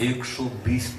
120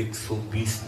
120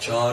4,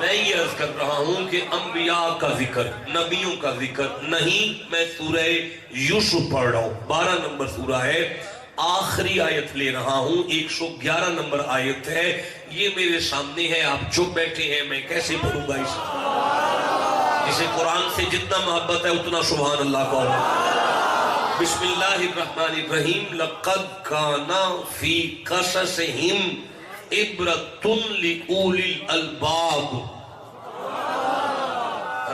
میں یہ عرض کر رہا ہوں کہ انبیاء کا ذکر، نبیوں کا ذکر نہیں۔ میں سورہ یوسف پڑھ رہا ہوں، 12 نمبر سورہ ہے، آخری آیت لے رہا ہوں، 111 نمبر آیت ہے، یہ میرے سامنے ہے، آپ چپ بیٹھے ہیں، میں کیسے پڑھوں گا اسے قرآن سے جتنا محبت ہے اتنا سبحان اللہ کہو۔ بسم اللہ الرحمن الرحیم۔ لقد کان فی قصصہم عبرۃ لأولی الالباب۔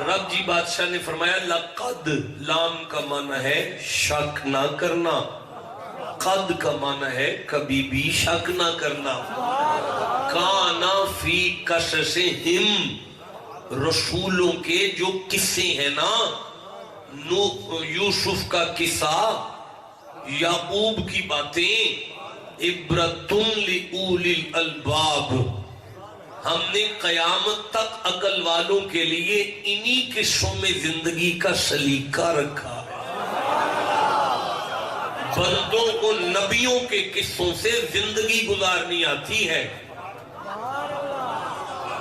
رب جی بادشاہ نے فرمایا لقد، لام کا معنی ہے شک نہ کرنا، قد کا معنی ہے کبھی بھی شک نہ کرنا۔ کانا فی قصصہم، رسولوں کے جو قصے ہیں نا، یوسف کا قصہ، یعقوب کی باتیں، عبرۃ لأولی الالباب، ہم نے قیامت تک عقل والوں کے لیے انہی قصوں میں زندگی کا سلیقہ رکھا ہے۔ بندوں کو نبیوں کے قصوں سے زندگی گزارنی آتی ہے،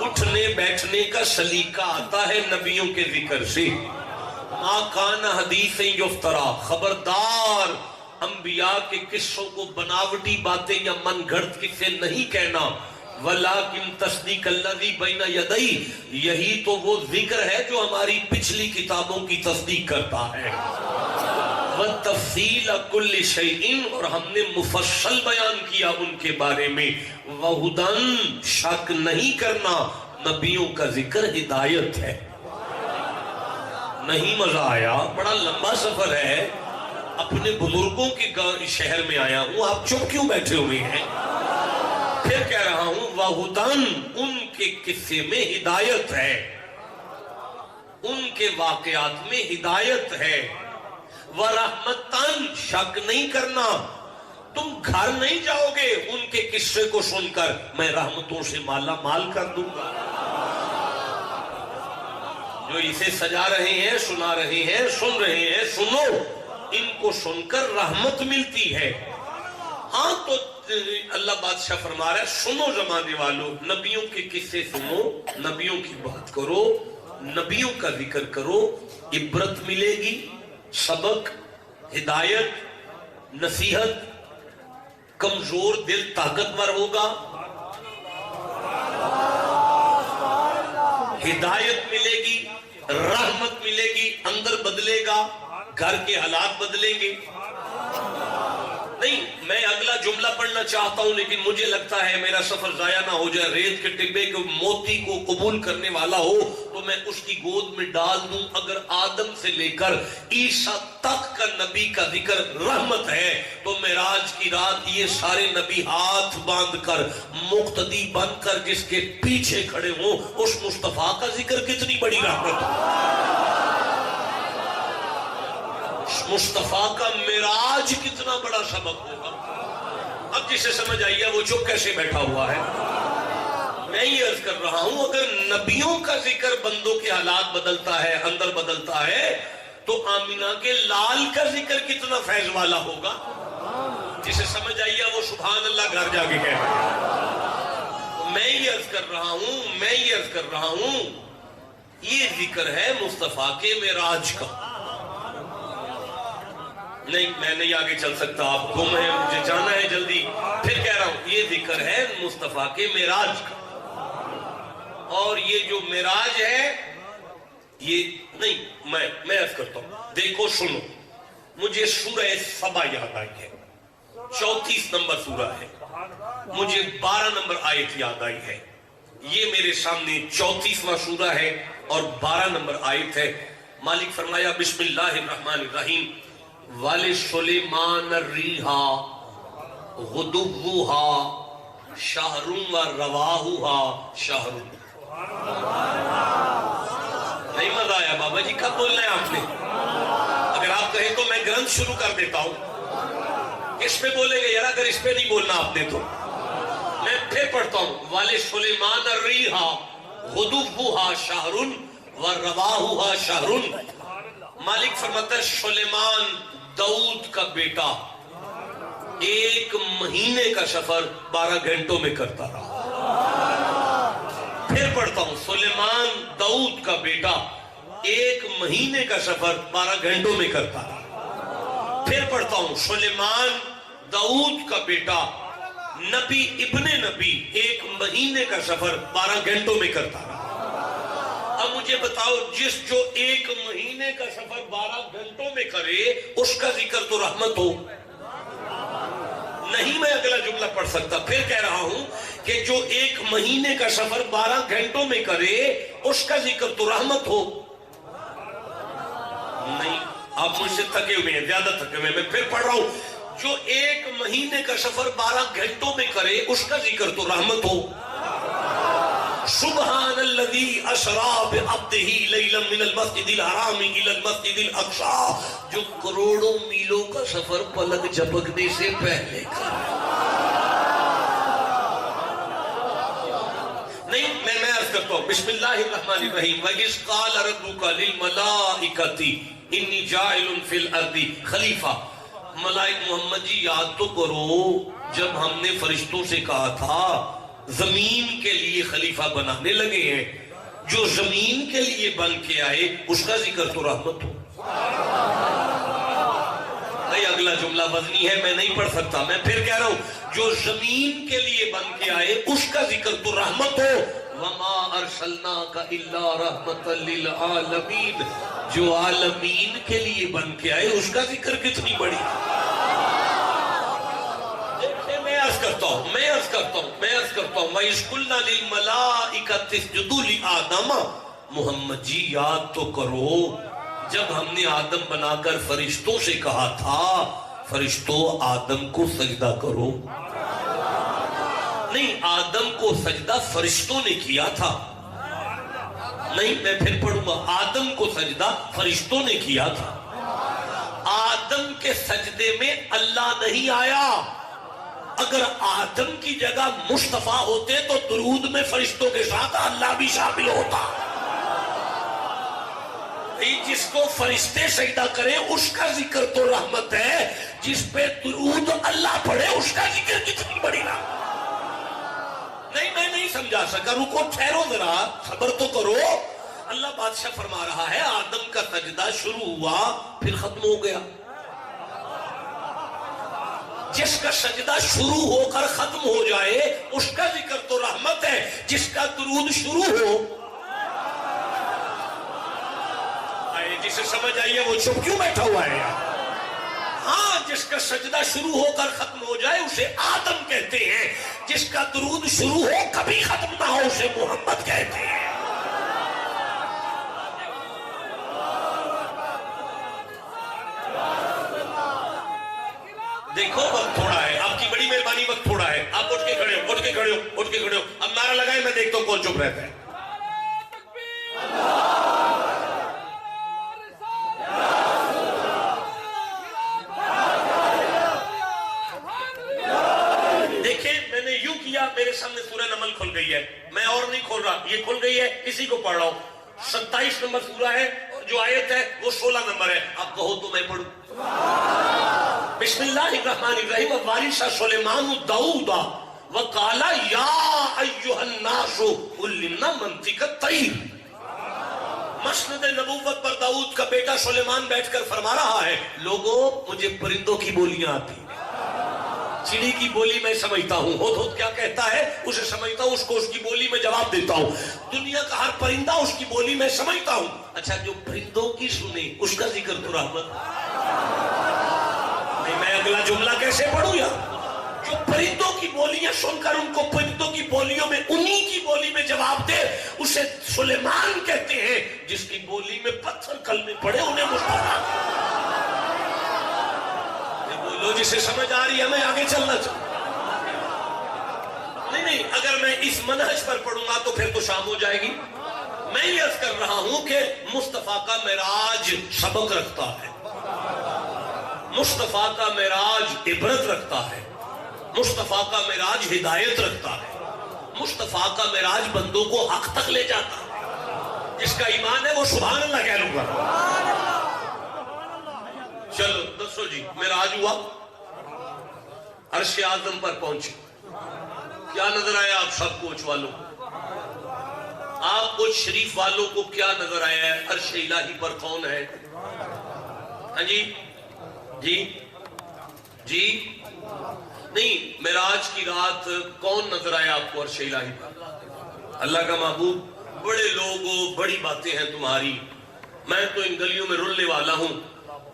اٹھنے بیٹھنے کا سلیقہ آتا ہے نبیوں کے ذکر سے۔ ما کان حدیث یفترا، خبردار انبیاء کے قصوں کو بناوٹی باتیں یا من گھڑت قصے نہیں کہنا۔ ولیکن تصدیق الذی بین یدی، یہی تو وہ ذکر ہے جو ہماری پچھلی کتابوں کی تصدیق کرتا ہے۔ وتفصیل کل شیء، اور ہم نے مفصل بیان کیا ان کے بارے میں۔ وہدن، شک نہیں کرنا، نبیوں کا ذکر ہدایت ہے۔ نہیں مزہ آیا؟ بڑا لمبا سفر ہے، اپنے بزرگوں کے شہر میں آیا ہوں، آپ چپ کیوں بیٹھے ہوئے ہیں؟ پھر کہہ رہا ہوں وہدن، ان کے قصے میں ہدایت ہے، ان کے واقعات میں ہدایت ہے۔ ورحمتن، شک نہیں کرنا، تم گھر نہیں جاؤ گے ان کے قصے کو سن کر، میں رحمتوں سے مالا مال کر دوں گا۔ جو اسے سجا رہے ہیں، سنا رہے ہیں، سن رہے ہیں، سنو، ان کو سن کر رحمت ملتی ہے۔ ہاں تو اللہ بادشاہ فرما رہا ہے سنو زمانے والوں، نبیوں کے قصے سنو، نبیوں کی بات کرو، نبیوں کا ذکر کرو، عبرت ملے گی، سبق، ہدایت، نصیحت، کمزور دل طاقتور ہوگا، ہدایت ملے گی، رحمت ملے گی، اندر بدلے گا، گھر کے حالات بدلیں گے۔ نہیں، میں اگلا جملہ پڑھنا چاہتا ہوں لیکن مجھے لگتا ہے میرا سفر ضائع نہ ہو جائے۔ ریت کے ٹبے کے موتی کو قبول کرنے والا ہو تو میں اس کی گود میں ڈال دوں۔ اگر آدم سے لے کر عیسیٰ تک کا نبی کا ذکر رحمت ہے تو معراج کی رات یہ سارے نبی ہاتھ باندھ کر مقتدی بن کر جس کے پیچھے کھڑے ہوں، اس مصطفیٰ کا ذکر کتنی بڑی رحمت ہے، مصطفیٰ کا معراج کتنا بڑا سبق ہوگا۔ اب جسے سمجھ آئی ہے وہ چپ کیسے بیٹھا ہوا ہے؟ میں یہ عرض کر رہا ہوں اگر نبیوں کا ذکر بندوں کے حالات بدلتا ہے، اندر بدلتا ہے، تو آمینہ کے لال کا ذکر کتنا فیض والا ہوگا۔ جسے سمجھ آئی ہے وہ سبحان اللہ گھر جا کے کہہ رہا ہے۔ میں یہ عرض کر رہا ہوں یہ ذکر ہے مصطفیٰ کے معراج کا۔ نہیں، میں نہیں آگے چل سکتا، آپ گم ہیں، مجھے جانا ہے جلدی۔ پھر کہہ رہا ہوں یہ ذکر ہے مصطفیٰ کے معراج کا، اور یہ جو معراج ہے یہ نہیں، میں عرض کرتا ہوں، دیکھو سنو، مجھے سورہ سبا یاد آئی ہے، 34 نمبر سورہ ہے، مجھے 12 نمبر آیت یاد آئی ہے۔ یہ میرے سامنے 34واں سورہ ہے اور 12 نمبر آیت ہے۔ مالک فرمایا بسم اللہ الرحمن الرحیم، وَلِسُلَيْمَانَ الرِّيحَ غُدُوُّهَا شَهْرٌ وَرَوَاحُهَا شَهْرٌ۔ نہیں مزہ آیا بابا جی؟ کب بولنا ہے آپ نے؟ اگر آپ کہیں تو میں گرنتھ شروع کر دیتا ہوں۔ اس پہ بولیں گے یار، اگر اس پہ نہیں بولنا آپ نے تو میں پھر پڑھتا ہوں۔ وَلِسُلَيْمَانَ الرِّيحَ غُدُوُّهَا شَهْرٌ وَرَوَاحُهَا شَهْرٌ۔ مالک فرماتا ہے سلیمان داؤد کا بیٹا 1 مہینے کا سفر 12 گھنٹوں میں کرتا رہا، پھر پڑھتا ہوں، سلیمان داؤد کا بیٹا 1 مہینے کا سفر 12 گھنٹوں میں کرتا رہا۔ پھر پڑھتا ہوں، سلیمان داؤد کا بیٹا نبی ابن نبی 1 مہینے کا سفر 12 گھنٹوں میں کرتا رہا۔ اب مجھے بتاؤ، جس جو 1 مہینے کا سفر 12 گھنٹوں میں کرے اس کا ذکر تو رحمت ہو نہیں۔ میں اگلا جملہ پڑھ سکتا، پھر کہہ رہا ہوں کہ جو 1 مہینے کا سفر 12 گھنٹوں میں کرے اس کا ذکر تو رحمت ہو نہیں۔ آپ مجھ سے تھکے ہوئے ہیں، زیادہ تھکے ہوئے ہیں، میں پھر پڑھ رہا ہوں، جو 1 مہینے کا سفر 12 گھنٹوں میں کرے اس کا ذکر تو رحمت ہو۔ سبحان الذی اسری بعبدہ لیلا من المسجد الحرام الی المسجد الاقصی، جو کروڑوں میلوں کا سفر پلک جھپکنے سے پہلے کرے۔ نہیں، میں عرض کرتا ہوں، بسم اللہ الرحمن الرحیم، وَإِذْ قَالَ رَبُّكَ لِلْمَلَائِكَةِ إِنِّي جَاعِلٌ فِي الْأَرْضِ خلیفہ۔ ملائک محمد جی یاد تو کرو جب ہم نے فرشتوں سے کہا تھا زمین کے لیے خلیفہ بنانے لگے ہیں، جو زمین کے لیے بن کے آئے اس کا ذکر تو رحمت ہو۔ بھائی اگلا جملہ وزنی ہے، میں نہیں پڑھ سکتا، میں پھر کہہ رہا ہوں، جو زمین کے لیے بن کے آئے اس کا ذکر تو رحمت ہو۔ وَمَا أَرْسَلْنَاكَ إِلَّا رَحْمَةً لِّلْعَالَمِينَ، جو عالمین کے لیے بن کے آئے اس کا ذکر کتنی بڑی۔ میں عرض کرتا ہوں وَإِذْ قُلْنَا لِلْمَلَائِكَةِ اسْجُدُوا لِآدَمَ، محمد جی یاد تو کرو جب ہم نے آدم بنا کر فرشتوں سے کہا تھا فرشتوں آدم کو سجدہ کرو۔ نہیں، آدم کو سجدہ فرشتوں نے کیا تھا۔ نہیں، میں پھر پڑھوں گا، آدم کو سجدہ فرشتوں نے کیا تھا۔ آدم کے سجدے میں اللہ نہیں آیا۔ اگر آدم کی جگہ مصطفیٰ ہوتے تو درود میں فرشتوں کے ساتھ اللہ بھی شامل ہوتا۔ جس کو فرشتے سجدہ کریں اس کا ذکر تو رحمت ہے، جس پہ درود اللہ پڑھے اس کا ذکر کتنی بڑی رحمت۔ نہیں، میں نہیں سمجھا سکا، رکو ٹھہرو ذرا، صبر تو کرو۔ اللہ بادشاہ فرما رہا ہے آدم کا سجدہ شروع ہوا پھر ختم ہو گیا۔ جس کا سجدہ شروع ہو کر ختم ہو جائے اس کا ذکر تو رحمت ہے، جس کا درود شروع ہو۔ جسے سمجھ آئیے وہ چپ کیوں بیٹھا ہوا ہے؟ ہاں، جس کا سجدہ شروع ہو کر ختم ہو جائے اسے آدم کہتے ہیں، جس کا درود شروع ہو کبھی ختم نہ ہو اسے محمد کہتے ہیں۔ دیکھو وقت تھوڑا ہے، آپ کی بڑی مہربانی، وقت تھوڑا ہے، آپ اٹھ کے کھڑے ہو، اٹھ کے کھڑے ہو، اٹھ کے کھڑے ہو۔ اب نعرہ لگائے، میں دیکھتا ہوں کون چپ رہتا ہے۔ دیکھیں میں نے یوں کیا، میرے سامنے سورہ نمل کھل گئی ہے، میں اور نہیں کھول رہا، یہ کھل گئی ہے، اسی کو پڑھ رہا ہوں۔ 27 نمبر سورہ ہے، جو آیت ہے وہ 16 نمبر ہے، آپ کہو تو میں پڑھوں۔ بسم اللہ الرحمن الرحیم، وارث سلیمان داؤد وقال یا ایھا الناس علمنا منطق الطیر۔ مسند نبوت پر داؤد کا بیٹا سلیمان بیٹھ کر فرما رہا ہے، لوگوں مجھے پرندوں کی بولیاں آتی ہیں، چڑی کی بولی میں سمجھتا ہوں، ہدہد کیا کہتا ہے اسے سمجھتا ہوں، اس کو اس کی بولی میں جواب دیتا ہوں، دنیا کا ہر پرندہ اس کی بولی میں سمجھتا ہوں۔ اچھا، جو پرندوں کی سنے اس کا ذکر تو رحمت۔ نہیں، میں اگلا جملہ کیسے پڑھوں یار؟ جو پرندوں کی بولیاں سن کر ان کو پرندوں کی بولیوں میں انہی کی بولی میں جواب دے اسے سلیمان کہتے ہیں، جس کی بولی میں پتھر کلمے پڑے انہیں مصطفیٰ۔ بولو جسے سمجھ آ رہی ہے، میں آگے چلنا چاہوں۔ نہیں، اگر میں اس منہج پر پڑھوں گا تو پھر تو شام ہو جائے گی۔ میں یہ عرض کر رہا ہوں کہ مصطفیٰ کا معراج سبق رکھتا ہے، مصطفیٰ کا معراج عبرت رکھتا ہے، مصطفیٰ کا معراج ہدایت رکھتا ہے، مصطفیٰ کا معراج بندوں کو حق تک لے جاتا ہے۔ جس کا ایمان ہے وہ سبحان اللہ کہہ لوں گا۔ چلو دسو جی، معراج ہوا، عرش اعظم پر پہنچے، کیا نظر آیا آپ سب کوچ والوں؟ آپ کو شریف والوں کو کیا نظر آیا ہے؟ عرش الہی پر کون ہے؟ ہاں جی جی جی نہیں، معراج کی رات کون نظر آیا آپ کو عرش الہی پر؟ اللہ کا محبوب۔ بڑے لوگ ہو، بڑی باتیں ہیں تمہاری، میں تو ان گلیوں میں رلنے والا ہوں،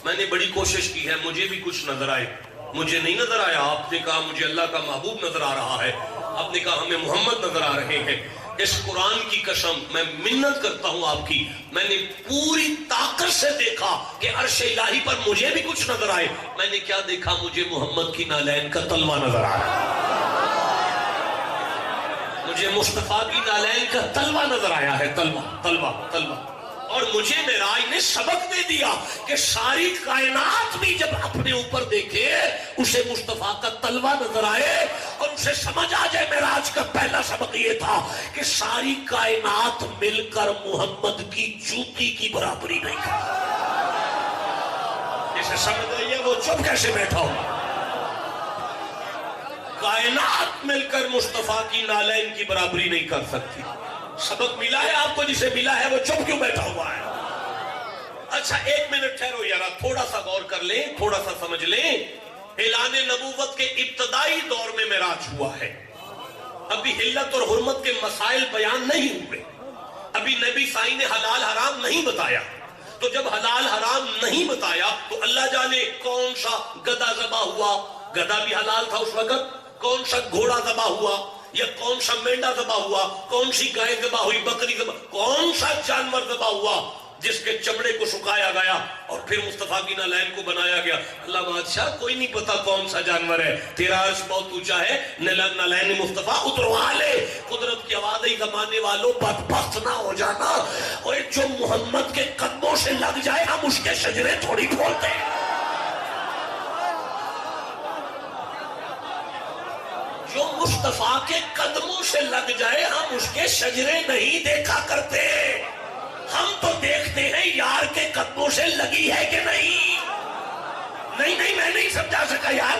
میں نے بڑی کوشش کی ہے مجھے بھی کچھ نظر آئے، مجھے نہیں نظر آیا۔ آپ نے کہا مجھے اللہ کا محبوب نظر آ رہا ہے، آپ نے کہا ہمیں محمد نظر آ رہے ہیں۔ اس قرآن کی قسم میں منت کرتا ہوں آپ کی، میں نے پوری طاقت سے دیکھا کہ عرش الہی پر مجھے بھی کچھ نظر آئے۔ میں نے کیا دیکھا؟ مجھے محمد کی نالین کا تلوہ نظر آ رہا ہے، مجھے مصطفیٰ کی نالین کا تلوہ نظر آیا ہے، تلوہ تلوہ تلوہ۔ اور مجھے معراج نے سبق دے دیا کہ ساری کائنات بھی جب اپنے اوپر دیکھے اسے مصطفیٰ کا تلوہ نظر آئے، اور اسے سمجھ آ جائے۔ معراج کا پہلا سبق یہ تھا کہ ساری کائنات مل کر محمد کی جوتی کی برابری نہیں کرتی۔ جسے سمجھ آئیے وہ چپ کیسے بیٹھا ہو؟ کائنات مل کر مصطفیٰ کی نالین کی برابری نہیں کر سکتی۔ سبق ملا ہے آپ کو؟ جسے ملا ہے وہ چپ کیوں بیٹھا ہوا ہے؟ اچھا ایک منٹ ٹھہرو یارا، تھوڑا سا غور کر لیں، تھوڑا سا سمجھ لیں۔ اعلان نبوت کے ابتدائی دور میں معراج ہوا ہے، ابھی حلت اور حرمت کے مسائل بیان نہیں ہوئے، ابھی نبی سائی نے حلال حرام نہیں بتایا۔ تو جب حلال حرام نہیں بتایا تو اللہ جانے کون سا گدھا ذبح ہوا، گدھا بھی حلال تھا اس وقت، کون سا گھوڑا ذبح ہوا، یا کون سا مینڈا ذبح ہوا، کون سی گائے ذبح ہوئی، بکری ذبح، کون سا جانور ذبح ہوا جس کے چمڑے کو سکھایا گیا اور پھر مصطفیٰ کی نالین کو بنایا گیا۔ اللہ بادشاہ کوئی نہیں پتا کون سا جانور ہے، تیرا عرش بہت اونچا ہے، نالین مصطفیٰ اتروا لے۔ قدرت کی آواز ہے زمانے والوں بدبخت نہ ہو جانا، اور جو محمد کے قدموں سے لگ جائے ہم اس کے شجرے تھوڑی کھولتے ہیں۔ جو مصطفیٰ کے قدموں سے لگ جائے ہم اس کے شجرے نہیں دیکھا کرتے، ہم تو دیکھتے ہیں یار کے قدموں سے لگی ہے کہ نہیں۔ نہیں میں نہیں سمجھا سکا یار،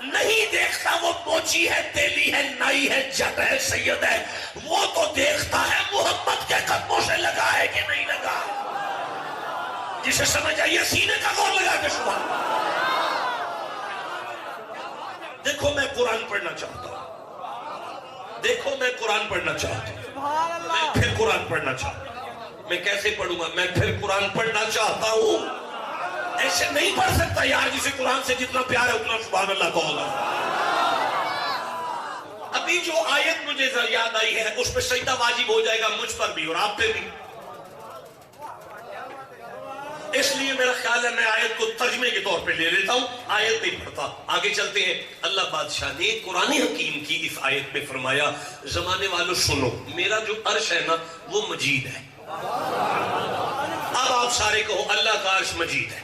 نہیں دیکھتا وہ موچی ہے، تیلی ہے، نائی ہے، جٹ ہے، سید ہے، وہ تو دیکھتا ہے محمد کے قدموں سے لگا ہے کہ نہیں لگا۔ جسے سمجھ آئیے سینے کا غور لگا کے سبحان اللہ۔ دیکھو میں قرآن پڑھنا چاہتا ہوں، دیکھو میں قرآن پڑھنا چاہتا ہوں، میں پھر قرآن پڑھنا چاہتا ہوں۔ میں کیسے پڑھوں گا؟ میں پھر قرآن پڑھنا چاہتا ہوں، ایسے نہیں پڑھ سکتا یار۔ جسے قرآن سے جتنا پیار ہے اتنا سبحان اللہ کہو گا۔ ابھی جو آیت مجھے یاد آئی ہے اس پہ سجدہ واجب ہو جائے گا مجھ پر بھی اور آپ پہ بھی، اس لیے میرا خیال ہے میں آیت کو ترجمے کے طور پہ لے لیتا ہوں، آیت نہیں پڑھتا۔ آگے چلتے ہیں۔ اللہ بادشاہ نے قرآن حکیم کی اس آیت میں فرمایا، زمانے والوں سنو، میرا جو عرش ہے نا وہ مجید ہے۔ اب آپ سارے کہو اللہ کا عرش مجید ہے۔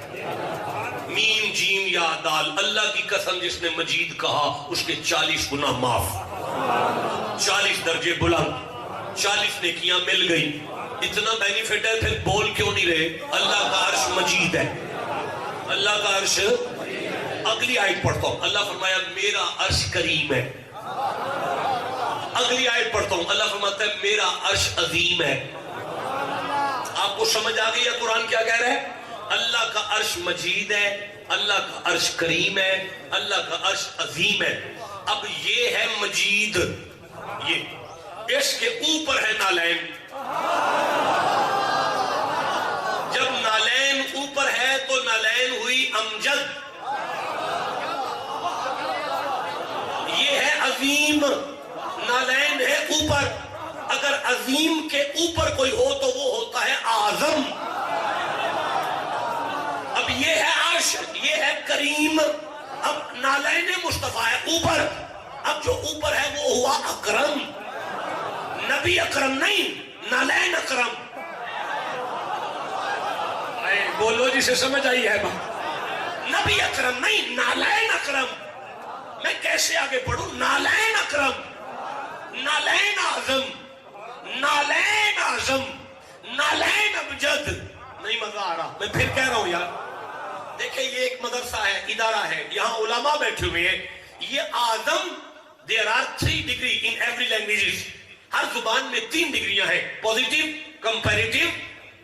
میم جیم یا دال، اللہ کی قسم جس نے مجید کہا اس کے 40 گناہ معاف، 40 درجے بلند، 40 نیکیاں مل گئی۔ اتنا بینیفٹ ہے پھر بول کیوں نہیں رہے؟ اللہ کا عرش مجید ہے، اللہ کا عرش۔ اگلی آیت پڑھتا ہوں، اللہ فرمایا میرا عرش کریم ہے۔ اگلی آیت پڑھتا ہوں، اللہ فرماتا ہے میرا عرش عظیم ہے۔ آپ کو سمجھ آ گئی ہے قرآن کیا کہہ رہا ہے؟ اللہ کا عرش مجید ہے، اللہ کا عرش کریم ہے، اللہ کا عرش عظیم ہے۔ اب یہ ہے مجید، یہ اس کے اوپر ہے نالین۔ جب نالین اوپر ہے تو نالین ہوئی امجد، یہ ہے عظیم، نالین ہے اوپر۔ اگر عظیم کے اوپر کوئی ہو تو وہ ہوتا ہے اعظم۔ اب یہ ہے عرش، یہ ہے کریم، اب نالین مصطفیٰ ہے اوپر، اب جو اوپر ہے وہ ہوا اکرم، نبی اکرم نہیں، نالین اکرم۔ بولو جسے سمجھ آئی ہے بات، نبی اکرم نہیں، نالین اکرم۔ میں کیسے آگے پڑھوں؟ نالین اکرم، نالین اعظم، نالین اعظم، نالین امجد۔ نہیں مزہ آ رہا، میں پھر کہہ رہا ہوں یار، دیکھیں یہ ایک مدرسہ ہے، ادارہ ہے، یہاں علماء بیٹھے ہوئے ہیں۔ یہ اعظم، there are 3 degrees in every language۔ ہر زبان میں 3 ڈگریاں ہیں، positive, comparative.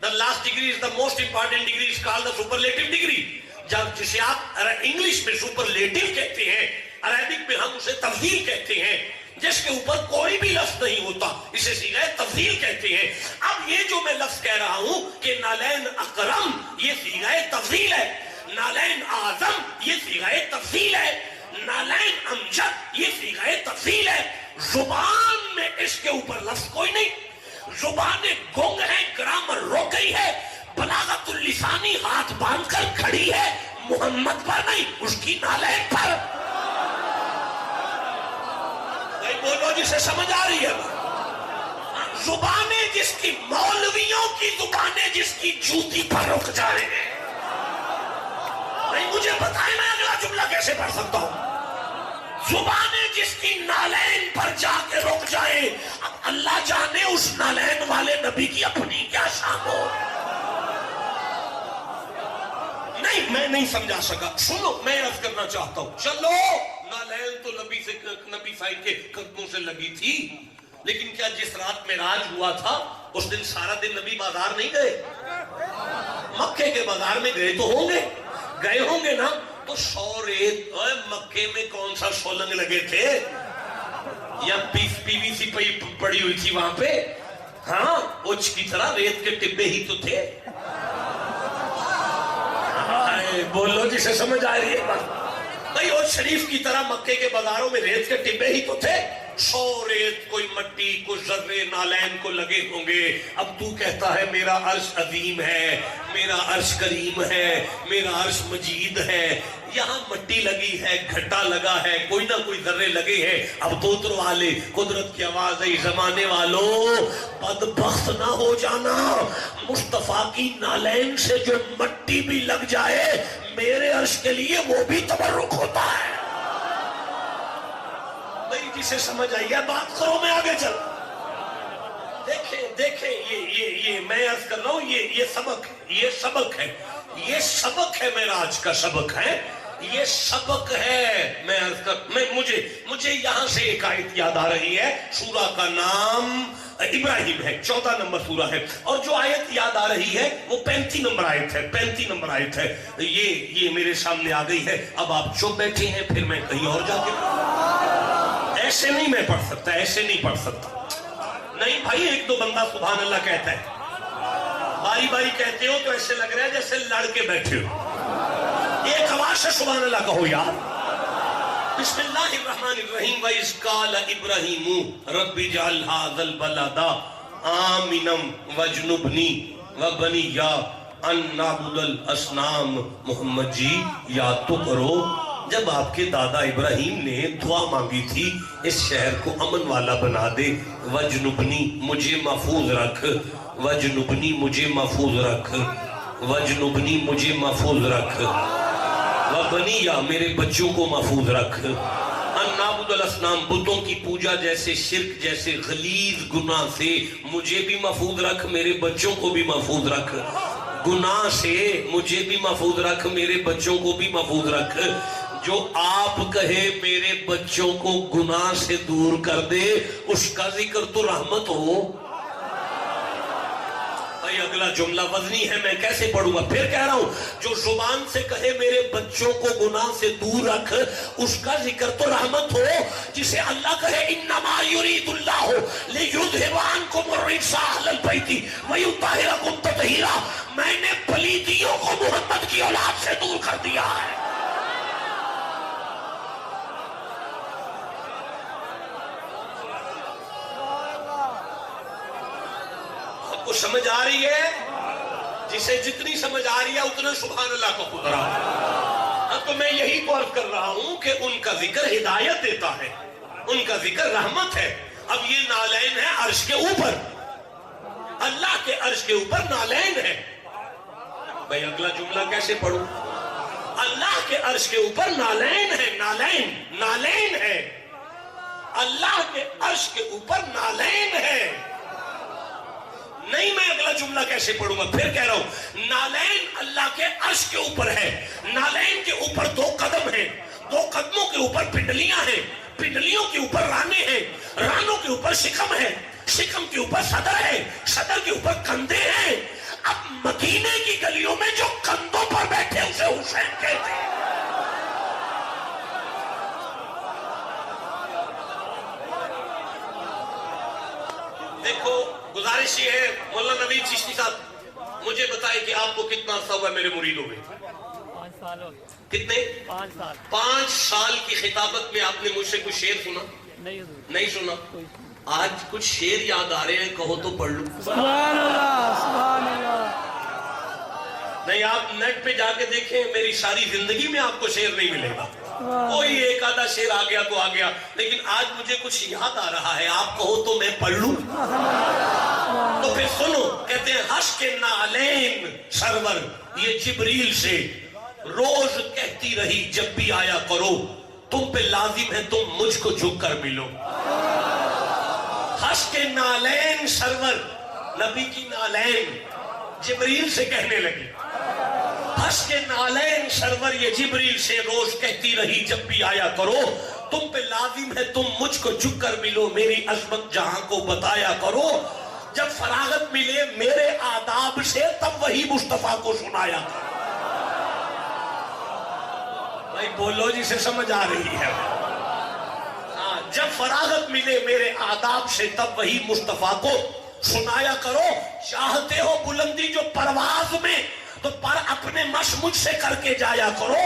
The last degree is the most important degree, is called the superlative degree. جب جسے آپ انگلش میں سپرلیٹو کہتے ہیں، عربک میں ہم اسے تفضیل کہتے ہیں، جس کے اوپر کوئی بھی لفظ نہیں ہوتا، اسے صیغہ تفضیل کہتے ہیں. اب یہ جو میں لفظ کہہ رہا ہوں کہ نالین اکرم، یہ صیغہ تفضیل ہے. نالین اعظم، یہ صیغہ تفضیل ہے. نالین امجد، یہ صیغہ تفضیل ہے. زبان میں اس کے اوپر لفظ کوئی نہیں. زبانیں گنگ ہیں، گرامر رک گئی ہے، بلاغت اللسانی ہاتھ باندھ کر کھڑی ہے، محمد پر نہیں، اس کی نالین پر. بھائی بولو جسے سمجھ آ رہی ہے. زبانیں جس کی، مولویوں کی زبانیں جس کی جوتی پر رک جائیں. بھائی مجھے بتائیں میں اگلا جملہ کیسے پڑھ سکتا ہوں. زبانیں جس کی نالین پر جا کے رک جائے. اب اللہ جانے اس نالین والے نبی کی اپنی کیا شان ہو. نہیں میں نہیں سمجھا سکا. سنو میں عرض کرنا چاہتا ہوں. چلو نالین تو نبی صاحب کے قدموں سے لگی تھی، لیکن کیا جس رات معراج ہوا تھا اس دن سارا دن نبی بازار نہیں گئے؟ مکے کے بازار میں گئے تو ہوں گے، گئے ہوں گے نا. تو 100 ریت مکے میں کون سا سولنگ لگے تھے یا پی وی سی پڑی ہوئی تھی وہاں پہ؟ ہاں اچ کی طرح ریت کے ٹبے ہی تو تھے. بولو جسے سمجھ آ رہی ہے بات. بھائی اچ شریف کی طرح مکے کے بازاروں میں ریت کے ٹبے ہی تو تھے. 100 ریت، کوئی مٹی، کوئی ذرے نالین کو لگے ہوں گے. اب تو کہتا ہے میرا عرش عظیم ہے، میرا عرش کریم ہے، میرا عرش مجید ہے. یہاں مٹی لگی ہے، گھٹا لگا ہے، کوئی نہ کوئی ذرے لگے ہیں. اب تو اتروا لے. قدرت کی آواز ہے زمانے والوں، بدبخت نہ ہو جانا. مصطفیٰ کی نالین سے جو مٹی بھی لگ جائے میرے عرش کے لیے وہ بھی تبرک ہوتا ہے. بھائی جسے سمجھ آئی ہے بات کرو، میں آگے چل. دیکھیں یہ میں عرض کر رہا ہوں، یہ سبق ہے، یہ سبق ہے معراج کا سبق ہے، یہ سبق ہے. مجھے یہاں سے ایک آیت یاد آ رہی ہے. سورہ کا نام ابراہیم ہے، 14 نمبر سورہ ہے، اور جو آیت یاد آ رہی ہے وہ 35 نمبر آیت ہے. 35 نمبر آیت ہے. یہ میرے سامنے آ گئی ہے. اب آپ چپ بیٹھے ہیں، پھر میں کہیں اور جا کے ایسے نہیں میں پڑھ سکتا، ایسے نہیں پڑھ سکتا. نہیں بھائی، ایک دو بندہ سبحان اللہ کہتا ہے، باری باری کہتے ہو تو ایسے لگ رہا ہے جیسے لڑ کے بیٹھے ہو. ایک آواز سے سبحان اللہ کہو یار. بسم اللہ الرحمن الرحیم. وَإِذْ قَالَ إِبْرَاهِيمُ رَبِّ اجْعَلْ هَٰذَا الْبَلَدَ آمِنًا وَاجْنُبْنِي وَبَنِيَّ أَن نَّعْبُدَ الْأَصْنَامَ. محمد جی یاد تو کرو، جب آپ کے دادا ابراہیم نے دعا مانگی تھی اس شہر کو امن والا بنا دے. وَجْنُبْنِي، مجھے محفوظ رکھ. وَجْنُبْنِي، مجھے محفوظ رکھ. وَجْنُبْنِي، مجھے محفوظ رکھ. وَبَنِيَّ، میرے بچوں کو محفوظ رکھ. أَن نَّعْبُدَ الْأَصْنَامَ، بتوں کی پوجا جیسے شرک جیسے غلیظ گناہ سے مجھے بھی محفوظ رکھ، میرے بچوں کو بھی محفوظ رکھ. گناہ سے مجھے بھی محفوظ رکھ، میرے بچوں کو بھی محفوظ رکھ. جو آپ کہے میرے بچوں کو گناہ سے دور کر دے، اس کا ذکر تو رحمت ہو. بھائی اگلا جملہ وزنی ہے، میں کیسے پڑھوں گا؟ پھر کہہ رہا ہوں، جو زبان سے کہے میرے بچوں کو گناہ سے دور رکھ، اس کا ذکر تو رحمت ہو. جسے اللہ کہے انما یرید اللہ لیذھب عنکم الرجس اہل البیت ویطہرکم تطہیرا، میں نے پلیتیوں کو محمد کی اولاد سے دور کر دیا ہے. کو سمجھ آ رہی ہے؟ جسے جتنی سمجھ آ رہی ہے اتنا سبحان اللہ کو خود رہا. اب تو میں یہی کو عرض کر رہا ہوں کہ ان کا ذکر ہدایت دیتا ہے، ان کا ذکر رحمت ہے. اب یہ نالین ہے عرش کے اوپر، اللہ کے عرش کے اوپر نالین ہے. بھائی اگلا جملہ کیسے پڑھوں؟ اللہ کے عرش کے اوپر نالین ہے. نالین ہے. اللہ کے عرش کے اوپر نالین ہے. نہیں میں اگلا جملہ کیسے پڑھوں گا؟ پھر کہہ رہا ہوں، نالین اللہ کے عرش کے اوپر ہے. نالین کے اوپر 2 قدم ہیں، 2 قدموں کے اوپر پنڈلیاں ہیں، پنڈلیوں کے اوپر رانے ہیں، رانوں کے اوپر شکم ہے، شکم کے اوپر صدر ہے، صدر کے اوپر کندھے ہیں. اب مدینے کی گلیوں میں جو کندھوں پر بیٹھے اسے حسین کہتے ہیں. دیکھو گزارش یہ ہے مولانا نوید چشتی صاحب، مجھے بتائیں کہ آپ کو کتنا عرصہ ہوا میرے مریدوں میں؟ 5 سال ہو. کتنے؟ 5 سال. 5 سال کی خطابت میں آپ نے مجھ سے کچھ شعر سنا؟ نہیں حضور. نہیں سنا. آج کچھ شعر یاد آ رہے ہیں، کہو تو پڑھ لوں. سبحان اللہ سبحان اللہ. نہیں آپ نیٹ پہ جا کے دیکھیں، میری ساری زندگی میں آپ کو شعر نہیں ملے گا. کوئی ایک آدھا شعر آ گیا تو آ گیا، لیکن آج مجھے کچھ یاد آ رہا ہے، آپ کہو تو میں پڑھ لوں. تو پھر سنو، کہتے ہیں حش کے نالین سرور یہ جبریل سے روز کہتی رہی جب بھی آیا کرو تم پہ لازم ہے تم مجھ کو جھک کر ملو. حش کے نالین سرور، نبی کی نالین جبریل سے کہنے لگی. حش کے نالین سرور یہ جبریل سے روز کہتی رہی جب بھی آیا کرو تم پہ لازم ہے تم مجھ کو جھک کر ملو، میری عظمت جہاں کو بتایا کرو. جب فراغت ملے میرے آداب سے تب وہی مصطفیٰ کو سنایا کرو. بھائی بولو جسے سمجھ آ رہی ہے. جب فراغت ملے میرے آداب سے تب وہی مصطفیٰ کو سنایا کرو. چاہتے ہو بلندی جو پرواز میں تو پر اپنے مش مجھ سے کر کے جایا کرو.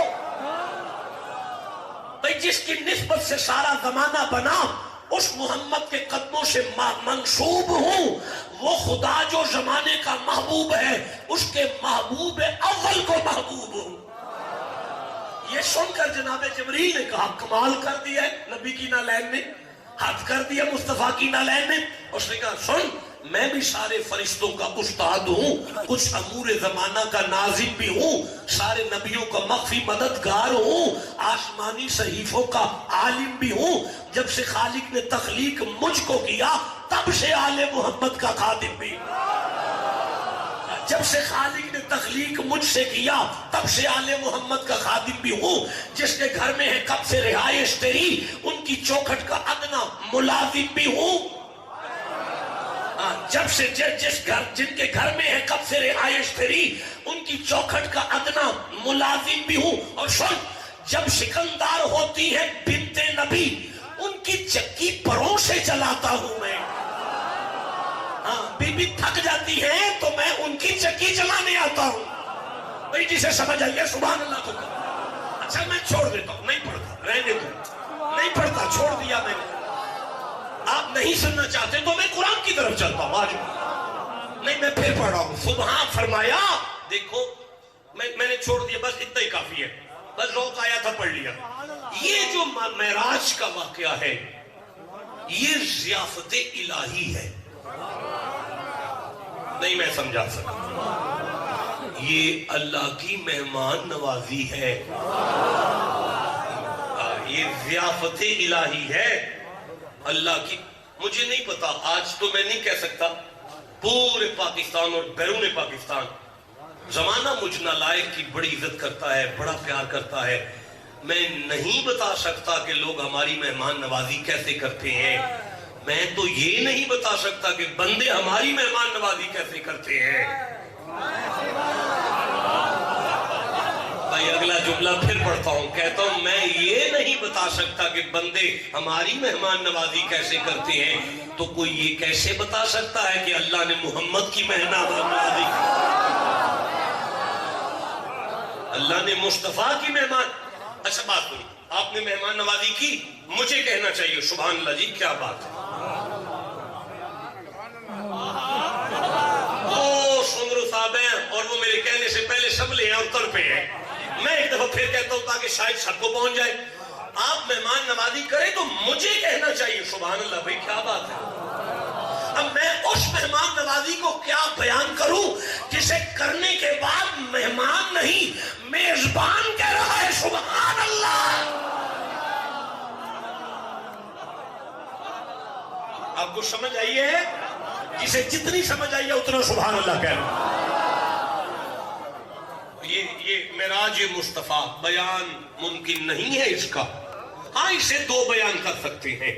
بھئی جس کی نسبت سے سارا زمانہ بنا اس محمد کے قدموں سے منسوب ہوں. وہ خدا جو زمانے کا محبوب ہے اس کے محبوب اول کو محبوب ہوں. یہ سن کر جناب جبریل نے کہا کمال کر دیا ہے نبی کی نالین نے، حد کر دیا مصطفیٰ کی نالین نے. اس نے کہا سن میں بھی سارے فرشتوں کا استاد ہوں، کچھ امور زمانہ کا ناظم بھی ہوں، سارے نبیوں کا مخفی مددگار ہوں، آسمانی صحیفوں کا عالم بھی ہوں. جب سے خالق نے تخلیق مجھ کو کیا تب سے آل محمد کا خادم بھی. جب سے خالق نے تخلیق مجھ سے کیا تب سے آل محمد کا خادم بھی ہوں. جس کے گھر میں ہے کب سے رہائش تیری ان کی چوکھٹ کا ادنا ملازم بھی ہوں. جب سے جن کے گھر میں ہے کب سے رہائش تیری ان کی چوکھٹ کا ادنا ملازم بھی ہوں. اور سن جب سکندار ہوتی ہے بنت نبی ان کی چکی پروں سے چلاتا ہوں میں. بی بی تھک جاتی ہے تو میں ان کی چکی چلانے آتا ہوں. بھئی جسے سمجھ آئیے سبحان اللہ کو. اچھا میں چھوڑ دیتا ہوں، نہیں پڑھتا، رہنے دو، نہیں پڑھتا، چھوڑ دیا میں نے. آپ نہیں سننا چاہتے تو میں قرآن کی طرف چلتا ہوں. آج نہیں میں پھر پڑھ رہا ہوں. سبحان فرمایا دیکھو میں نے چھوڑ دیا، بس اتنا ہی کافی ہے، بس روز آیا تھا پڑھ لیا. یہ جو معراج کا واقعہ ہے یہ ضیافت الہی ہے. نہیں میں سمجھا سکتا، یہ اللہ کی مہمان نوازی ہے، یہ ضیافت الہی ہے اللہ کی. مجھے نہیں پتا، آج تو میں نہیں کہہ سکتا، پورے پاکستان اور بیرون پاکستان زمانہ مجھ نالائق کی بڑی عزت کرتا ہے، بڑا پیار کرتا ہے. میں نہیں بتا سکتا کہ لوگ ہماری مہمان نوازی کیسے کرتے ہیں. میں تو یہ نہیں بتا سکتا کہ بندے ہماری مہمان نوازی کیسے کرتے ہیں. بھائی اگلا جملہ پھر پڑھتا ہوں، کہتا ہوں میں یہ نہیں بتا سکتا کہ بندے ہماری مہمان نوازی کیسے کرتے ہیں. تو کوئی یہ کیسے بتا سکتا ہے کہ اللہ نے محمد کی مہمان نوازی، اللہ نے مصطفیٰ کی مہمان. اچھا بات سنی، آپ نے مہمان نوازی کی، مجھے کہنا چاہیے سبحان اللہ جی کیا بات ہے. وہ سنگرو صاحب ہیں اور وہ میرے کہنے سے پہلے سنبھلے ہیں اور تر پہ ہیں. میں ایک دفعہ پھر کہتا ہوں تاکہ شاید سب کو پہنچ جائے. آپ مہمان نوازی کریں تو مجھے کہنا چاہیے سبحان اللہ بھائی کیا بات ہے. اب میں اس مہمان نوازی کو کیا بیان کروں جسے کرنے کے بعد مہمان نہیں میزبان کہہ رہا ہے سبحان اللہ. آپ کو سمجھ آئی ہے؟ جسے جتنی سمجھ آئی ہے اتنا سبحان اللہ کہہ رہا. یہ معراج مصطفیٰ بیان ممکن نہیں ہے اس کا. ہاں اسے دو بیان کر سکتے ہیں.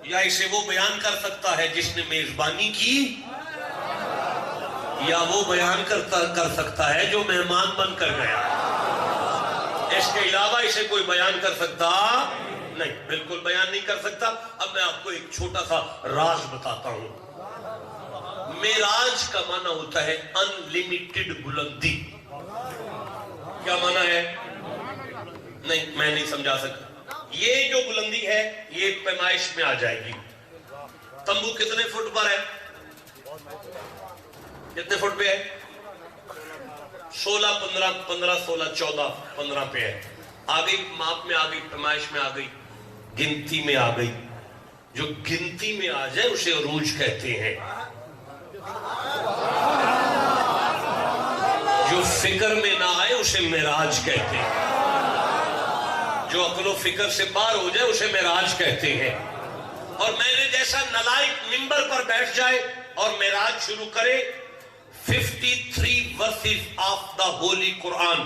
یا اسے وہ بیان کر سکتا ہے جس نے میزبانی کی، یا وہ بیان کر سکتا ہے جو مہمان بن کر گیا؟ اس کے علاوہ اسے کوئی بیان کر سکتا نہیں، بالکل بیان نہیں کر سکتا۔ اب میں آپ کو ایک چھوٹا سا راز بتاتا ہوں۔ معراج کا معنی ہوتا ہے انلیمیٹڈ بلندی۔ کیا معنی ہے؟ نہیں، میں نہیں سمجھا سکتا۔ یہ جو بلندی ہے یہ پیمائش میں آ جائے گی۔ تمبو کتنے فٹ پر ہے؟ کتنے فٹ پہ ہے؟ 16 15 15 16 14 15 پہ ہے۔ آگئی ماپ میں، آگئی پیمائش میں، آگئی گنتی میں، آگئی۔ جو گنتی میں آ جائے اسے عروج کہتے ہیں، جو فکر میں نہ آئے اسے معراج کہتے ہیں، جو عقل و فکر سے باہر ہو جائے اسے معراج کہتے ہیں۔ اور میں نے جیسا نلائق منبر پر بیٹھ جائے اور معراج شروع کرے، 53 verses of the holy قرآن،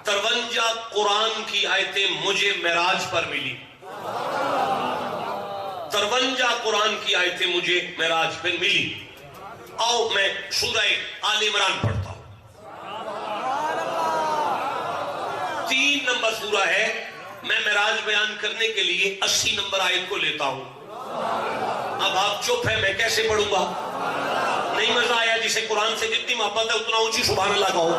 53 قرآن کی آیتیں مجھے معراج پر ملی، 53 قرآن کی آیتیں مجھے معراج پر ملی۔ آؤ میں سورہ آل عمران پڑھتا ہوں، 3 نمبر سورہ ہے۔ میں معراج بیان کرنے کے لیے 80 نمبر آیت کو لیتا ہوں۔ اب آپ چپ ہے، میں کیسے پڑھوں گا؟ نہیں مزہ آیا؟ جسے قرآن سے جتنی محبت ہے اتنا اونچی سبحان اللہ کہو۔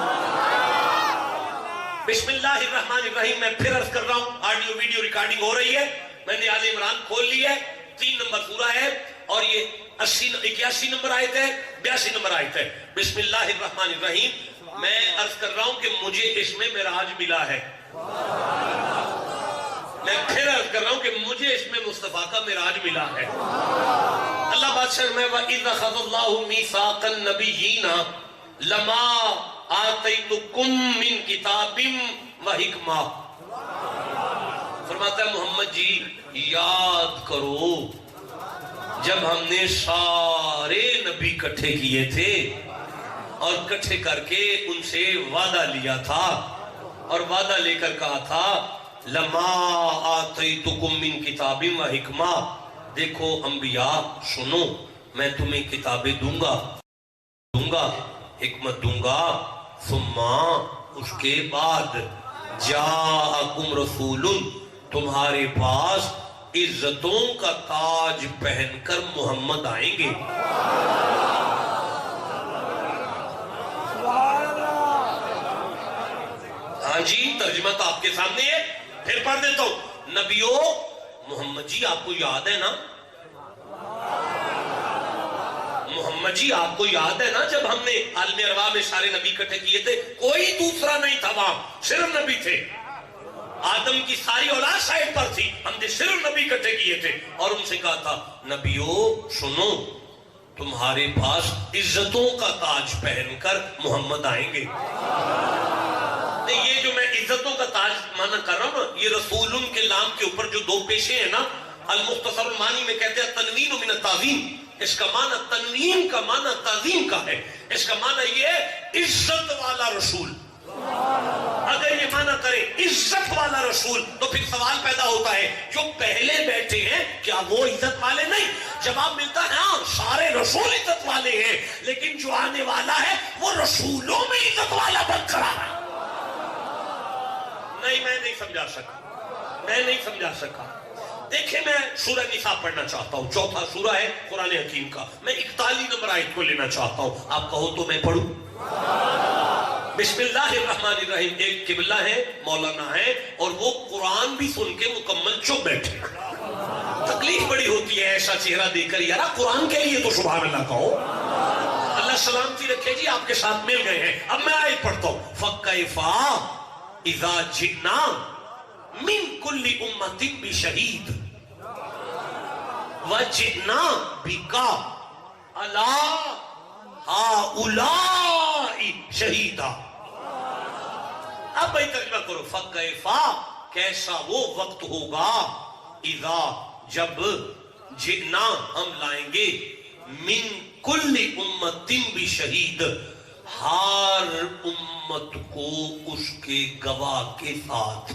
بسم اللہ الرحمن الرحیم۔ میں پھر عرض کر رہا ہوں، آڈیو ویڈیو ریکارڈنگ ہو رہی ہے، میں نے آل عمران کھول لی ہے، 3 نمبر سورہ ہے اور یہ 81 نمبر آیت ہے، 82 نمبر آیت ہے۔ بسم اللہ الرحمن الرحیم۔ میں عرض کر رہا ہوں کہ مجھے اس میں معراج ملا ہے۔ میں پھر عرض کر رہا ہوں کہ مجھے اس میں مصطفیٰ کا معراج ملا ہے۔ اللہ بادشاہ میں وَإِذْ أَخَذَ اللَّهُ مِيثَاقَ النَّبِيِّينَ لَمَا آتَيْتُكُم مِّن كِتَابٍ وَحِكْمَةٍ۔ فرماتا ہے محمد جی یاد کرو جب ہم نے سارے نبی اکٹھے کیے تھے اور اکٹھے کر کے ان سے وعدہ لیا تھا، اور وعدہ لے کر کہا تھا لَمَا آتَيْتُكُم مِّن كِتَابٍ وَحِكْمَةٍ، دیکھو انبیاء سنو، میں تمہیں کتابیں دوں گا، حکمت دوں گا، ثم اس کے بعد جاءکم رسول، تمہارے پاس عزتوں کا تاج پہن کر محمد آئیں گے۔ ہاں جی، ترجمہ تو آپ کے سامنے ہے، پھر پڑھ دیتا ہوں۔ نبیوں، محمد جی آپ کو یاد ہے نا، محمد جی آپ کو یاد ہے نا جب ہم نے عالم ارواح میں سارے نبی اکٹھے کیے تھے، کوئی دوسرا نہیں تھا وہاں، صرف نبی تھے۔ آدم کی ساری اولاد سائڈ پر تھی، ہم نے صرف نبی اکٹھے کیے تھے اور ان سے کہا تھا نبیوں سنو، تمہارے پاس عزتوں کا تاج پہن کر محمد آئیں گے۔ یہ جو میں عزتوں کا تاج مانا کر رہا ہوں نا، یہ رسول کے لام کے اوپر جو 2 پیشے ہیں نا، المختصر المانی میں کہتے ہیں تنوین من التعظیم، اس کا معنی تنوین کا معنی تعظیم کا ہے، اس کا معنی یہ ہے عزت والا رسول۔ اگر یہ معنی کریں عزت والا رسول تو پھر سوال پیدا ہوتا ہے جو پہلے بیٹھے ہیں کیا وہ عزت والے نہیں؟ جواب ملتا ہے ہاں سارے رسول عزت والے ہیں، لیکن جو آنے والا ہے وہ رسولوں میں عزت والا بن کر آ رہا ہے۔ نہیں میں نہیں سمجھا سکا۔ دیکھیں میں سورہ نساء پڑھنا چاہتا ہوں، 4تھا سورہ ہے قرآن حکیم کا، میں 41 نمبر آیت کو لینا چاہتا ہوں، آپ کہو تو میں پڑھوں۔ بسم اللہ الرحمن الرحیم۔ ایک قبلہ ہے، مولانا ہے، اور وہ قرآن بھی سن کے مکمل چپ بیٹھے۔ تکلیف بڑی ہوتی ہے ایسا چہرہ دیکھ کر، یارا قرآن کے لیے تو سبحان اللہ کہو۔ اللہ سلامتی رکھے جی، آپ کے ساتھ مل گئے ہیں۔ اب میں آیت پڑھتا ہوں، فَكَيْفَ اِذَا جِئْنَا مِن كُلِّ أُمَّةٍ بِشَهِيدٍ وَجِئْنَا بِكَ عَلَىٰ هَٰؤُلَاءِ شَهِيدًا۔ اب بھائی ترجمہ کرو، فَكَيْفَ کیسا وہ وقت ہوگا، اذا جب جئنا ہم لائیں گے، من کل امت بشہید ہر امت کو اس کے گواہ کے ساتھ۔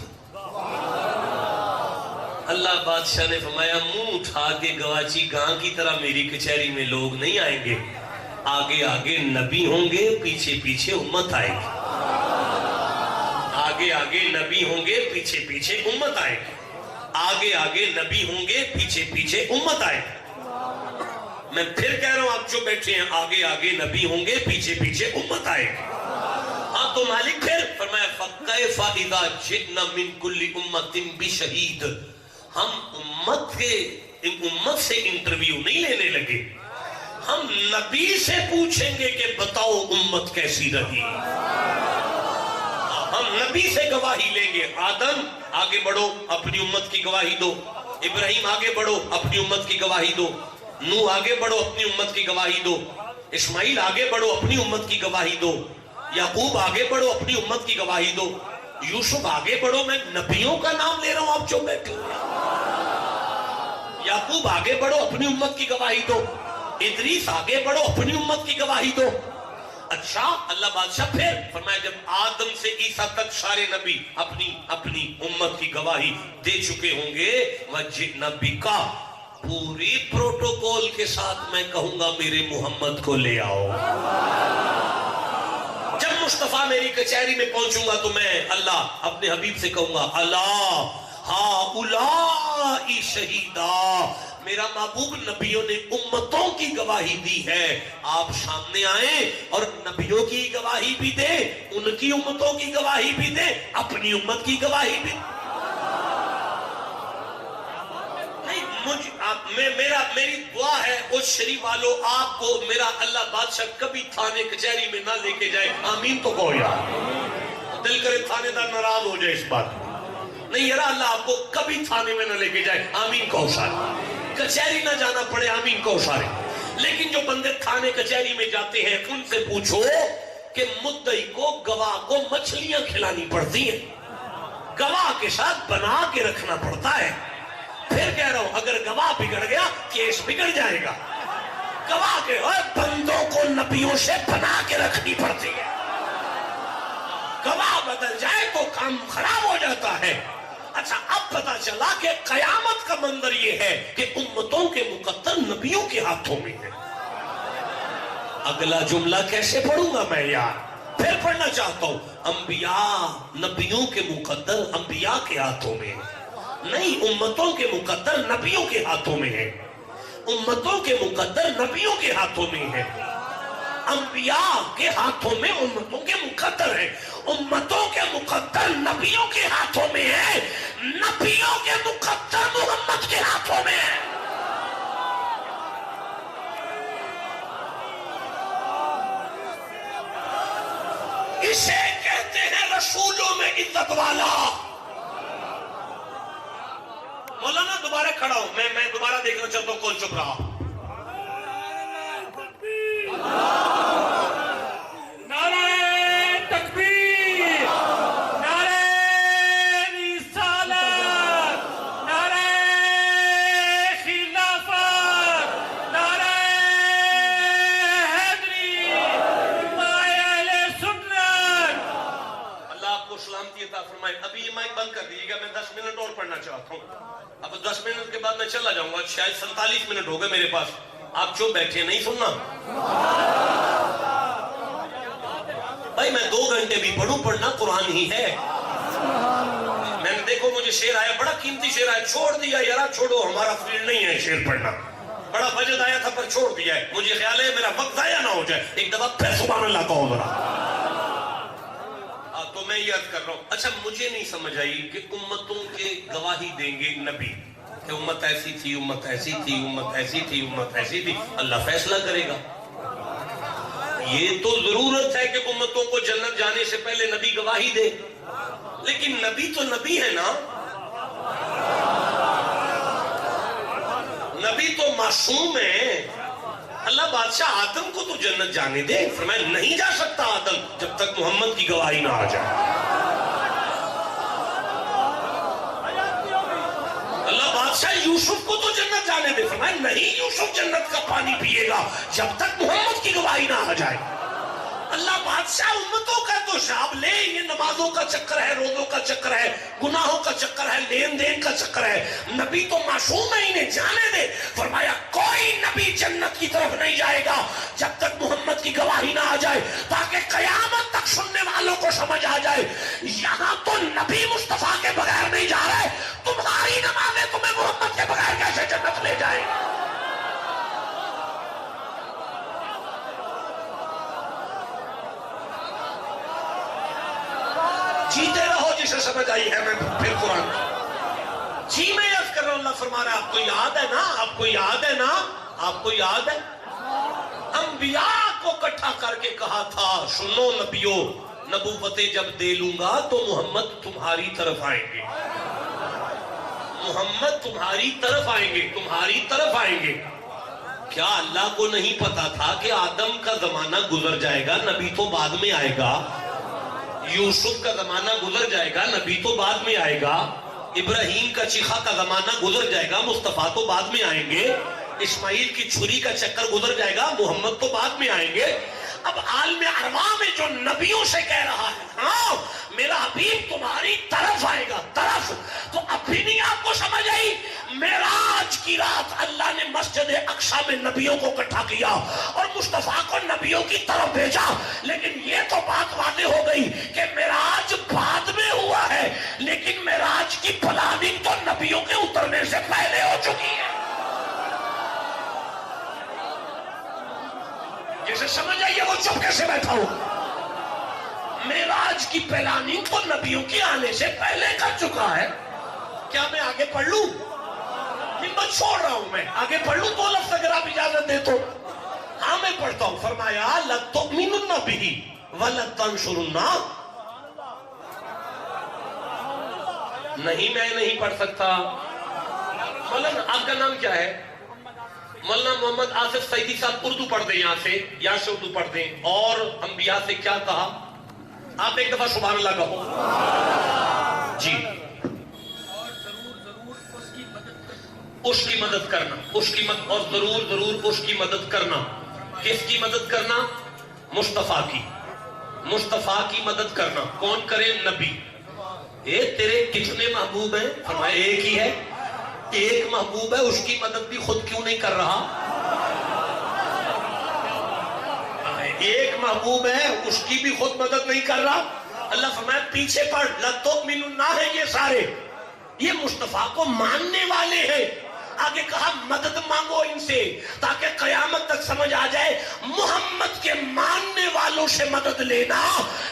اللہ بادشاہ نے فرمایا منہ اٹھا کے گواچی گاں کی طرح میری کچہری میں لوگ نہیں آئیں گے، آگے آگے نبی ہوں گے، پیچھے پیچھے امت آئے گی، آگے آگے نبی ہوں گے، پیچھے پیچھے امت آئے گی، آگے آگے نبی ہوں گے، پیچھے پیچھے امت آئے گی۔ میں پھر کہہ رہا ہوں آپ جو بیٹھے ہیں، آگے آگے نبی ہوں گے، پیچھے پیچھے امت آئے گی۔ ہاں تو مالک پھر فرمایا فَكَيْفَ إِذَا جِئْنَا مِن كُلِّ أُمَّةٍ بِشَهِيدٍ، ہم امت سے انٹرویو نہیں لینے لگے، ہم نبی سے پوچھیں گے کہ بتاؤ امت کیسی رہی۔ ہم نبی سے گواہی لیں گے، آدم آگے بڑھو اپنی امت کی گواہی دو، ابراہیم آگے بڑھو اپنی امت کی گواہی دو، نوح آگے بڑھو اپنی امت کی گواہی دو، اسماعیل آگے بڑھو اپنی امت کی گواہی دو، یعقوب آگے بڑھو اپنی امت کی گواہی دو، یوسف آگے بڑھو، میں نبیوں کا نام لے رہا ہوں آپ جو بیٹھے، یعقوب آگے بڑھو اپنی امت کی گواہی دو، ادریس آگے بڑھو اپنی امت کی گواہی دو۔ اچھا اللہ بادشاہ پھر فرمایا جب آدم سے عیسیٰ تک سارے نبی اپنی اپنی امت کی گواہی دے چکے ہوں گے، وَجِئْنَا بِكَ، پوری پروٹوکول کے ساتھ میں کہوں گا میرے محمد کو لے آؤ۔ جب مصطفیٰ میری کچہری میں پہنچوں گا تو میں اللہ اپنے حبیب سے کہوں گا اللہ ہؤلاء شہیدا، میرا محبوب نبیوں نے امتوں کی گواہی دی ہے، آپ سامنے آئیں اور نبیوں کی گواہی بھی دیں، ان کی امتوں کی گواہی بھی دیں، اپنی امت کی گواہی بھی میری دعا ہے اس شریف والوں آپ کو میرا اللہ بادشاہ کبھی تھانے کچہری میں نہ لے کے جائے، آمین تو کہو یار، دل کرے تھانے دار ناراض ہو جائے اس بات نہیں یار، اللہ آپ کو کبھی تھانے میں نہ لے کے جائے، آمین کہو سارے، کچہری نہ جانا پڑے، آمین کہو سارے۔ لیکن جو بندے تھانے کچہری میں جاتے ہیں ان سے پوچھو کہ مدعی کو گواہ کو مچھلیاں کھلانی پڑتی ہیں، گواہ کے ساتھ بنا کے رکھنا پڑتا ہے، پھر کہہ رہا ہوں اگر گواہ بگڑ گیا کیس بگڑ جائے گا، گواہ کے بندوں کو نبیوں سے بنا کے رکھنی پڑتی ہے، گواہ بدل جائے تو کام خراب ہو جاتا ہے۔ اچھا اب پتا چلا کہ قیامت کا منظر یہ ہے کہ امتوں کے مقدر نبیوں کے ہاتھوں میں ہے۔ اگلا جملہ کیسے پڑھوں گا میں یار، پھر پڑھنا چاہتا ہوں، انبیاء نبیوں کے مقدر انبیاء کے ہاتھوں میں ہے، نہیں امتوں کے مقدر نبیوں کے ہاتھوں میں ہے، امتوں کے مقدر نبیوں کے ہاتھوں میں ہے، انبیاء کے ہاتھوں میں امتوں کے مقدر ہے، امتوں کے مقدر نبیوں کے ہاتھوں میں ہے، نبیوں کے مقدر محمد کے ہاتھوں میں ہے۔ اسے کہتے ہیں رسولوں میں عزت والا۔ مولانا دوبارہ کھڑا ہوں، میں دوبارہ دیکھنا چاہتا ہوں کون چپ رہا۔ نعرہ تکبیر، نعرہ رسالت، نعرہ خلافت، نعرہ حیدری، اہل سنت۔ اللہ آپ کو سلامتی عطا فرمائے۔ ابھی یہ مائک بند کر دیجیے گا، میں 10 منٹ اور پڑھنا چاہتا ہوں، اب 10 منٹ کے بعد میں چلا جاؤں گا، شاید 47 منٹ ہو گئے میرے پاس، آپ جو بیٹھے نہیں سننا بھائی، میں 2 گھنٹے بھی پڑھوں، پڑھنا قرآن ہی ہے۔ میں نے دیکھو مجھے شعر آیا، بڑا قیمتی شعر آیا، چھوڑ دیا یارا، چھوڑو ہمارا فیلڈ نہیں ہے شعر پڑھنا، بڑا بجٹ آیا تھا پر چھوڑ دیا ہے، مجھے خیال ہے میرا وقت ضائع نہ ہو جائے، ایک دفعہ پھر سبحان اللہ کہو ذرا۔ تو میں یہ عرض کر رہا ہوں، اچھا مجھے نہیں سمجھ آئی کہ امتوں کے گواہی دیں گے نبی کہ امت ایسی تھی، امت ایسی تھی، امت ایسی تھی، امت ایسی تھی، اللہ فیصلہ کرے گا۔ یہ تو ضرورت ہے کہ امتوں کو جنت جانے سے پہلے نبی گواہی دے، لیکن نبی تو نبی ہے نا، نبی تو معصوم ہے۔ اللہ بادشاہ آدم کو تو جنت جانے دے، فرمایا نہیں جا سکتا آدم جب تک محمد کی گواہی نہ آ جائے۔ اللہ بادشاہ یوسف کو تو جنت جانے دے، فرمایا نہیں یوسف جنت کا پانی پیے گا جب تک محمد کی گواہی نہ آ جائے۔ اللہ بادشاہ امتوں کا تو شاب لے، یہ نمازوں کا چکر ہے، روزوں کا چکر ہے، گناہوں کا چکر ہے، لین دین کا چکر ہے. نبی تو معصوم ہے، انہیں جانے دے. فرمایا کوئی نبی جنت کی طرف نہیں جائے گا جب تک محمد کی گواہی نہ آ جائے، تاکہ قیامت تک سننے والوں کو سمجھ آ جائے یہاں تو نبی مصطفیٰ کے بغیر نہیں جا رہے، تمہاری نمازیں تمہیں محمد کے بغیر کیسے جنت لے جائیں. جیتے رہو جسے سمجھ آئی ہے. میں پھر قرآن جی میں عرض کر رہا ہوں، اللہ فرما رہا ہے آپ کو یاد ہے نا، آپ کو یاد ہے نا، آپ کو یاد ہے انبیاء کو اکٹھا کر کے کہا تھا سنو نبیوں، نبوتیں جب دے لوں گا تو محمد تمہاری طرف آئیں گے، محمد تمہاری طرف آئیں گے، تمہاری طرف آئیں گے. کیا اللہ کو نہیں پتا تھا کہ آدم کا زمانہ گزر جائے گا، نبی تو بعد میں آئے گا؟ یوسف کا زمانہ گزر جائے گا، نبی تو بعد میں آئے گا. ابراہیم کا چیخا کا زمانہ گزر جائے گا، مصطفیٰ تو بعد میں آئیں گے. اسماعیل کی چھری کا چکر گزر جائے گا، محمد تو بعد میں آئیں گے. اب عالم ارواح میں جو نبیوں سے کہہ رہا ہے ہاں میرا حبیب تمہاری طرف آئے گا، طرف، تو اب بھی نہیں آپ کو سمجھ آئی؟ معراج کی رات اللہ نے مسجد اقصی میں نبیوں کو اکٹھا کیا اور مصطفیٰ کو نبیوں کی طرف بھیجا. لیکن یہ تو بات واضح ہو گئی کہ معراج بعد میں ہوا ہے، لیکن معراج کی پلاننگ تو نبیوں کے اترنے سے پہلے ہو چکی ہے. جسے سمجھ آئیے وہ چپ کیسے بیٹھا ہو. معراج کی پلاننگ تو نبیوں کے آنے سے پہلے کر چکا ہے. کیا میں آگے پڑھ لوں؟ ہمت چھوڑ رہا ہوں، میں آگے پڑھ لوں 2 لفظ اگر آپ اجازت دے تو. ہاں میں پڑھتا ہوں. فرمایا لَتُؤْمِنُنَّ بِهِ وَلَتَنْصُرُنَّهُ. نہیں میں نہیں پڑھ سکتا. مولانا آپ کا نام کیا ہے؟ مولانا محمد آصف سعیدی صاحب اردو پڑھ دیں یہاں سے، یہاں سے اردو پڑھ دیں. اور انبیاء سے کیا کہا؟ آپ ایک دفعہ سبحان اللہ کہو جی. اس کی مدد کرنا، اس کی مدد، اور ضرور ضرور اس کی مدد کرنا. کس کی مدد کرنا؟ مصطفیٰ کی. مصطفیٰ کی مدد کرنا. کون کرے؟ نبی. تیرے کتنے محبوب ہیں؟ فرمایا ایک ہی ہے. ایک محبوب ہے، اس کی مدد بھی خود کیوں نہیں کر رہا؟ ایک محبوب ہے، اس کی بھی خود مدد نہیں کر رہا. اللہ فرمایا پیچھے پڑھ، لَتُؤْمِنُنَّ ہے یہ سارے، یہ مصطفیٰ کو ماننے والے ہیں. آگے کہا مدد مانگو ان سے تاکہ قیامت تک سمجھ آ جائے محمد کے ماننے والوں سے مدد لینا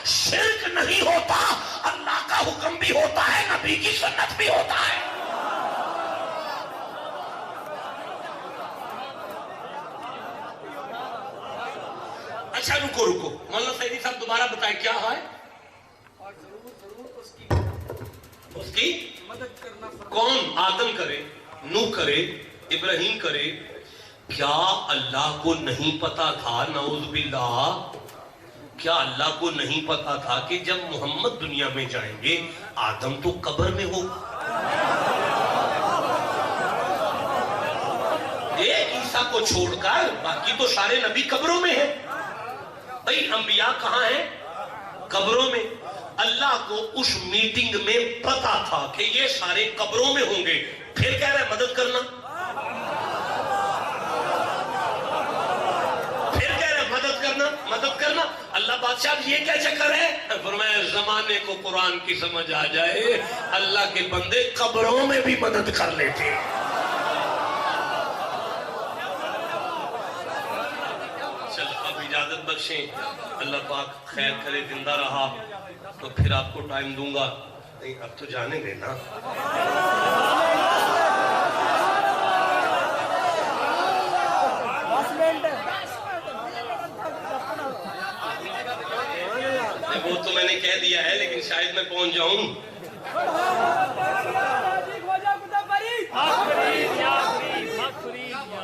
شرک نہیں ہوتا، اللہ کا حکم بھی ہوتا ہے، نبی کی سنت بھی ہوتا ہے. اچھا رکو مولانا سعیدی صاحب دوبارہ بتائیں کیا ہے؟ اس کی مدد کرنا. کون؟ آدم کرے، نوح کرے، ابراہیم کرے. کیا اللہ کو نہیں پتا تھا؟ نعوذ باللہ، کیا اللہ کو نہیں پتا تھا کہ جب محمد دنیا میں جائیں گے آدم تو قبر میں ہوگا؟ ایک عیسیٰ کو چھوڑ کر باقی تو سارے نبی قبروں میں ہیں. بھئی انبیاء کہاں ہیں؟ قبروں میں. اللہ کو اس میٹنگ میں پتا تھا کہ یہ سارے قبروں میں ہوں گے، پھر کہہ رہے مدد کرنا. پھر کہہ رہے مدد کرنا، مدد کرنا. اللہ بادشاہ یہ کیا چکر ہے؟ فرمایا زمانے کو قرآن کی سمجھ آ جائے اللہ کے بندے قبروں میں بھی مدد کر لیتے. اجازت بخشیں، اللہ پاک خیر کرے، زندہ رہا تو پھر آپ کو ٹائم دوں گا. نہیں اب تو جانے دینا. وہ تو میں نے کہہ دیا ہے لیکن شاید میں پہنچ جاؤں.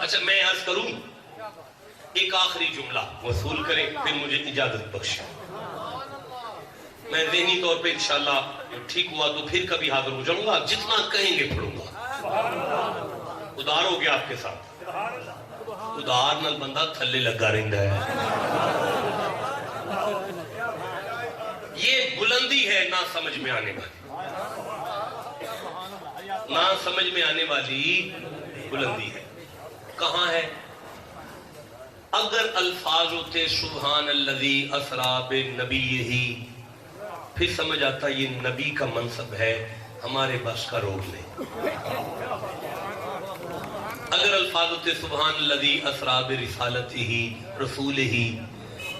اچھا میں عرض کروں ایک آخری جملہ وصول کریں پھر مجھے اجازت بخشیں. میں ذہنی طور پہ انشاءاللہ ٹھیک ہوا تو پھر کبھی حاضر ہو جاؤں گا، جتنا کہیں گے پڑھوں گا. ادار ہو گیا آپ کے ساتھ. ادار نال بندہ تھلے لگا رہندا ہے. یہ بلندی ہے نہ سمجھ میں آنے والی، نہ سمجھ میں آنے والی بلندی ہے۔ کہاں ہے؟ اگر الفاظ ہوتے سبحان الذی اسری بنبیہ، پھر سمجھ آتا یہ نبی کا منصب ہے، ہمارے بس کا روک نہیں۔ اگر الفاظ ہوتے سبحان الذی اسری برسالتہ رسولہ،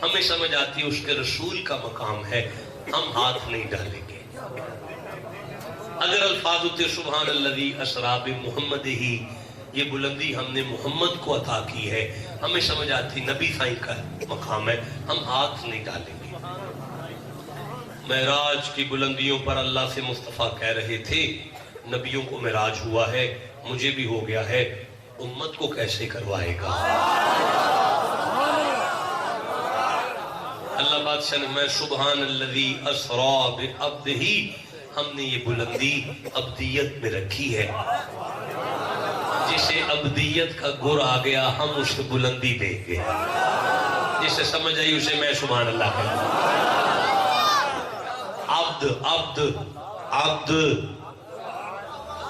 ہمیں سمجھ آتی اس کے رسول کا مقام ہے، ہم ہاتھ نہیں ڈالیں گے۔ اگر الفاظ ہوتے سبحان الذی اسری بمحمدہ، یہ بلندی ہم نے محمد کو عطا کی ہے، ہمیں سمجھ آتی نبی سائیں کا مقام ہے، ہم ہاتھ نہیں ڈالیں گے۔ معراج کی بلندیوں پر اللہ سے مصطفیٰ کہہ رہے تھے نبیوں کو معراج ہوا ہے، مجھے بھی ہو گیا ہے، امت کو کیسے کروائے گا؟ اللہ بادشاہ نے میں سبحان الذی اسری بعبدہ، ہم نے یہ بلندی عبدیت میں رکھی ہے، جسے عبدیت کا گر آ گیا ہم اسے بلندی دیں گے، جسے سمجھ آئی اسے میں سبحان اللہ کہوں۔ عبد عبد عبد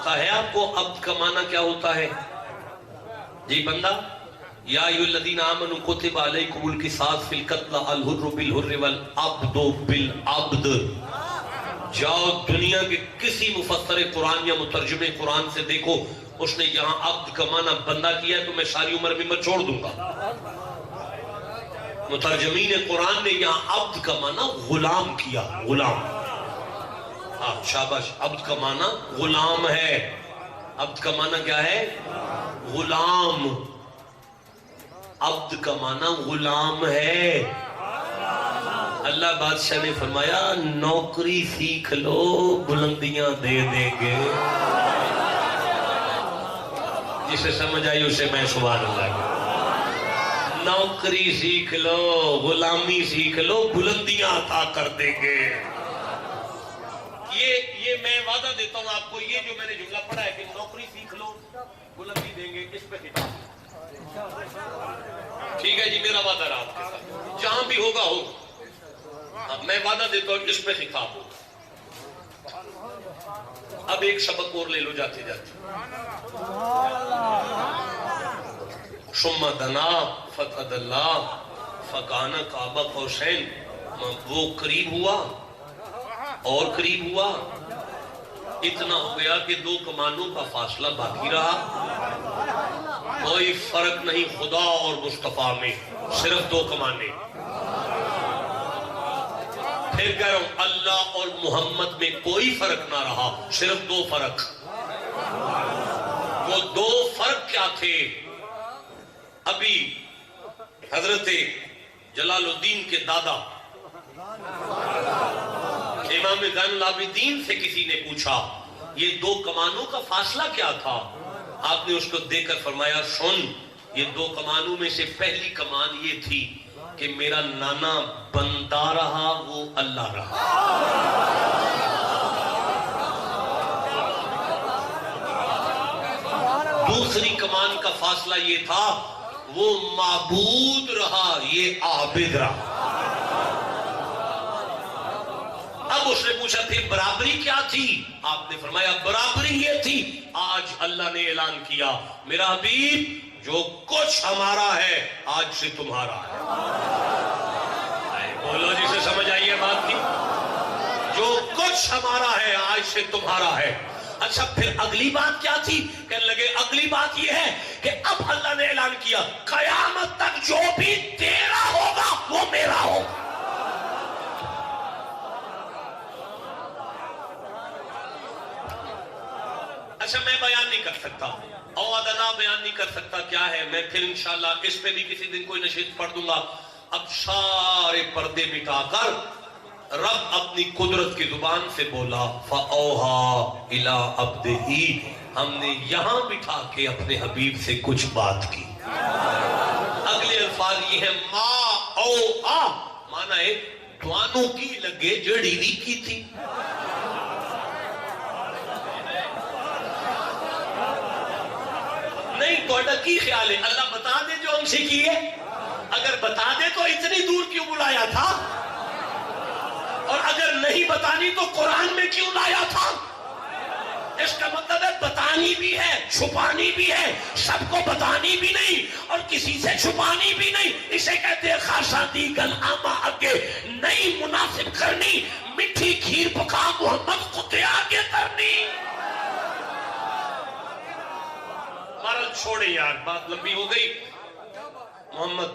کہا ہے آپ کو، عبد کا معنی کیا ہوتا ہے؟ جی بندہ، یا ایھا الذین آمنوا کتب علیکم القصاص فی القتل الحر بالحر والعبد بالعبد۔ جاؤ دنیا کے کسی مفسر قرآن یا مترجم قرآن سے دیکھو، اس نے یہاں عبد کا معنی بندہ کیا ہے تو میں ساری عمر میں چھوڑ دوں گا۔ مترجمین قرآن نے یہاں عبد کا معنی غلام کیا، غلام۔ شاباش، عبد کا معنی غلام ہے۔ عبد کا معنی کیا ہے؟ غلام۔ عبد کا معنی غلام ہے۔ اللہ بادشاہ نے فرمایا نوکری سیکھ لو، بلندیاں دے دیں گے۔ جسے سمجھ آئی اسے میں سبحان اللہ کہوں۔ نوکری سیکھ لو، غلامی سیکھ لو، بلندیاں عطا کر دیں گے۔ یہ میں وعدہ دیتا ہوں آپ کو، یہ جو میں نے جملہ پڑھا ہے کہ نوکری سیکھ لو بلندی دیں گے، اس پہ خطاب ٹھیک ہے جی، میرا وعدہ رہا آپ کے ساتھ، جہاں بھی ہوگا ہوگا، میں وعدہ دیتا ہوں اس پہ خطاب ہوگا۔ اب ایک سبق اور لے لو جاتے جاتے۔ ثم دنا فتدلی فکان قاب قوسین، وہ قریب ہوا اور قریب ہوا، اتنا ہو گیا کہ دو کمانوں کا فاصلہ باقی رہا، کوئی فرق نہیں خدا اور مصطفیٰ میں، صرف دو کمانے۔ پھر کہہ رہا ہوں اللہ اور محمد میں کوئی فرق نہ رہا، صرف دو فرق۔ وہ دو فرق کیا تھے؟ ابھی حضرت جلال الدین کے دادا امام زین العابدین سے کسی نے پوچھا یہ دو کمانوں کا فاصلہ کیا تھا؟ آپ نے اس کو دیکھ کر فرمایا سن، یہ دو کمانوں میں سے پہلی کمان یہ تھی کہ میرا نانا بندہ رہا، وہ اللہ رہا۔ دوسری کمان کا فاصلہ یہ تھا وہ معبود رہا، یہ عابد رہا۔ اب اس نے پوچھا پھر برابری کیا تھی؟ آپ نے فرمایا برابری یہ تھی، آج اللہ نے اعلان کیا میرا حبیب جو کچھ ہمارا ہے آج سے تمہارا ہے۔ بولو جسے سمجھ آئیے بات کی، جو کچھ ہمارا ہے آج سے تمہارا ہے۔ اچھا پھر اگلی بات کیا تھی؟ کہنے لگے اگلی بات یہ ہے کہ اب اللہ نے اعلان کیا قیامت تک جو بھی تیرا ہوگا وہ میرا ہوگا۔ اچھا میں بیان نہیں کر سکتا، اوادنا بیان نہیں کر سکتا کیا ہے، میں پھر انشاءاللہ اس پہ بھی کسی دن کوئی نشید پڑھ دوں گا۔ اب سارے پردے مٹا کر رب اپنی قدرت کی زبان سے بولا فَأَوْحَا إِلَىٰ عَبْدِهِ، ہم نے یہاں بٹھا کے اپنے حبیب سے کچھ بات کی۔ اگلے الفاظ یہ ہے ما اوحا، معنی ہے توانوں کی لگے جڑی بھی کی تھی۔ نہیں کوئٹہ کی خیال ہے اللہ بتا دے جو ہم سے کی ہے؟ اگر بتا دے تو اتنی دور کیوں بلایا تھا؟ اور اگر نہیں بتانی تو قرآن میں کیوں لایا تھا؟ اس کا مطلب ہے بتانی بھی ہے، چھپانی بھی ہے، سب کو بتانی بھی نہیں اور کسی سے چھپانی بھی نہیں. اسے کہتے ہیں خاصا دی گل آما اگے نہیں مناسب کرنی، مٹھی کھیر پکا محمد کتے آگے کرنی. مارل چھوڑے یار، بات لمبی ہو گئی. محمد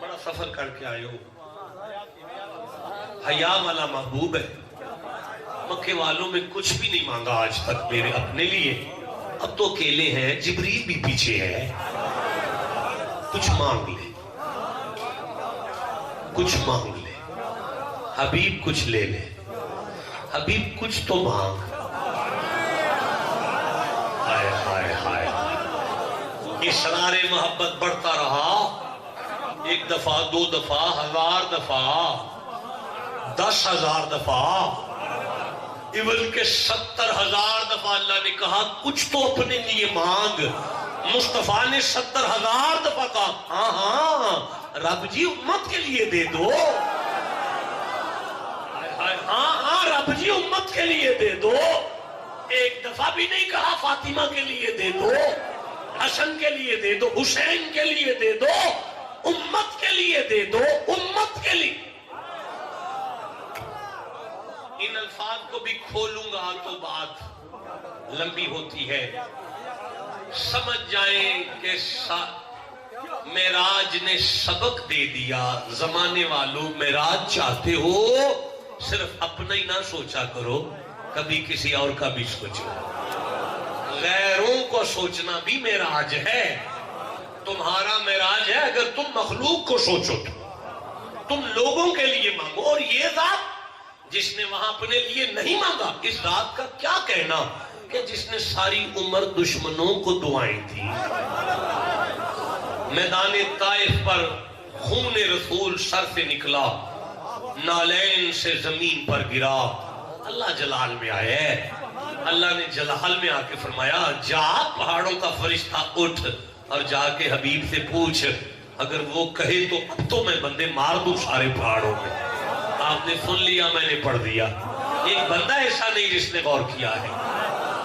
بڑا سفر کر کے آئے ہو، حیا والا محبوب ہے. مکے والوں میں کچھ بھی نہیں مانگا آج تک میرے اپنے لیے. اب تو اکیلے ہیں، جبریل بھی پیچھے ہے. کچھ مانگ لے، کچھ مانگ لے. حبیب کچھ لے لے، حبیب کچھ تو مانگ. ہائے ہائے ہائے. اسرار محبت بڑھتا رہا، ایک دفعہ، دو دفعہ، 1000 دفعہ، 10,000 دفعہ، ایون کہ 70,000 دفعہ اللہ نے کہا کچھ تو اپنے لیے مانگ. مصطفیٰ نے 70,000 دفعہ کہا ہاں ہاں رب جی امت کے لیے دے دو. ہاں ہاں رب جی امت کے لیے دے دو. ایک دفعہ بھی نہیں کہا فاطمہ کے لیے دے دو، حسن کے لیے دے دو، حسین کے لیے دے دو، امت کے لیے دے دو، امت کے لیے. ان الفاظ کو بھی کھولوں گا تو بات لمبی ہوتی ہے. سمجھ جائیں کہ معراج نے سبق دے دیا. زمانے والوں معراج چاہتے ہو صرف اپنا ہی نہ سوچا کرو، کبھی کسی اور کا بھی سوچو. غیروں کو سوچنا بھی معراج ہے. تمہارا معراج ہے اگر تم مخلوق کو سوچو تو. تم لوگوں کے لیے مانگو. اور یہ ذات جس نے وہاں اپنے لیے نہیں مانگا، اس ذات کا کیا کہنا کہ جس نے ساری عمر دشمنوں کو دعائیں دی. میدان طائف پر خون رسول سر سے نکلا، نالین سے زمین پر گرا. اللہ جلال میں آیا ہے. اللہ نے جلال میں آ کے فرمایا جا پہاڑوں کا فرشتہ اٹھ اور جا کے حبیب سے پوچھ، اگر وہ کہے تو اب تو میں بندے مار دوں سارے پہاڑوں میں. آپ نے سن لیا، میں نے پڑھ دیا. ایک بندہ ایسا نہیں جس نے غور کیا ہے.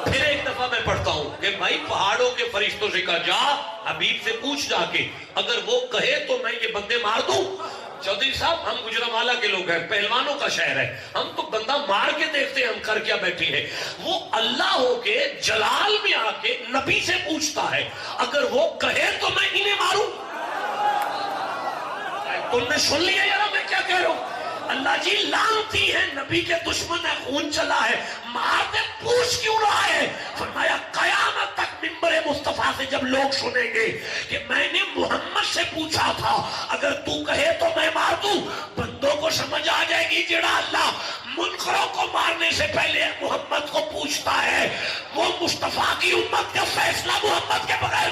پھر ایک دفعہ میں پڑھتا ہوں کہ بھائی پہاڑوں کے فرشتوں سے کہا جا حبیب سے پوچھ جا کے، اگر وہ کہے تو میں یہ بندے مار دوں. چودھری صاحب ہم گجرانوالہ کے لوگ ہیں، پہلوانوں کا شہر ہے، ہم تو بندہ مار کے دیکھتے ہیں ہم کر کیا بیٹھے ہیں. وہ اللہ ہو کے جلال میں آ کے نبی سے پوچھتا ہے اگر وہ کہے تو میں انہیں ماروں. تم نے سن لیا یار میں کیا کہہ رہا ہوں. اللہ جی لعنتی ہے، نبی کے دشمن ہے، خون چلا ہے، مارتے پوچھ کیوں رہا ہے؟ فرمایا قیامت تک منبر مصطفیٰ سے جب لوگ سنیں گے کہ میں نے محمد سے پوچھا تھا اگر تو کہے تو میں مار دوں، بندوں کو سمجھ آ جائے گی جڑا اللہ منکروں کو مارنے سے پہلے محمد کو پوچھتا ہے وہ مصطفیٰ کی امت کا فیصلہ محمد کے بغیر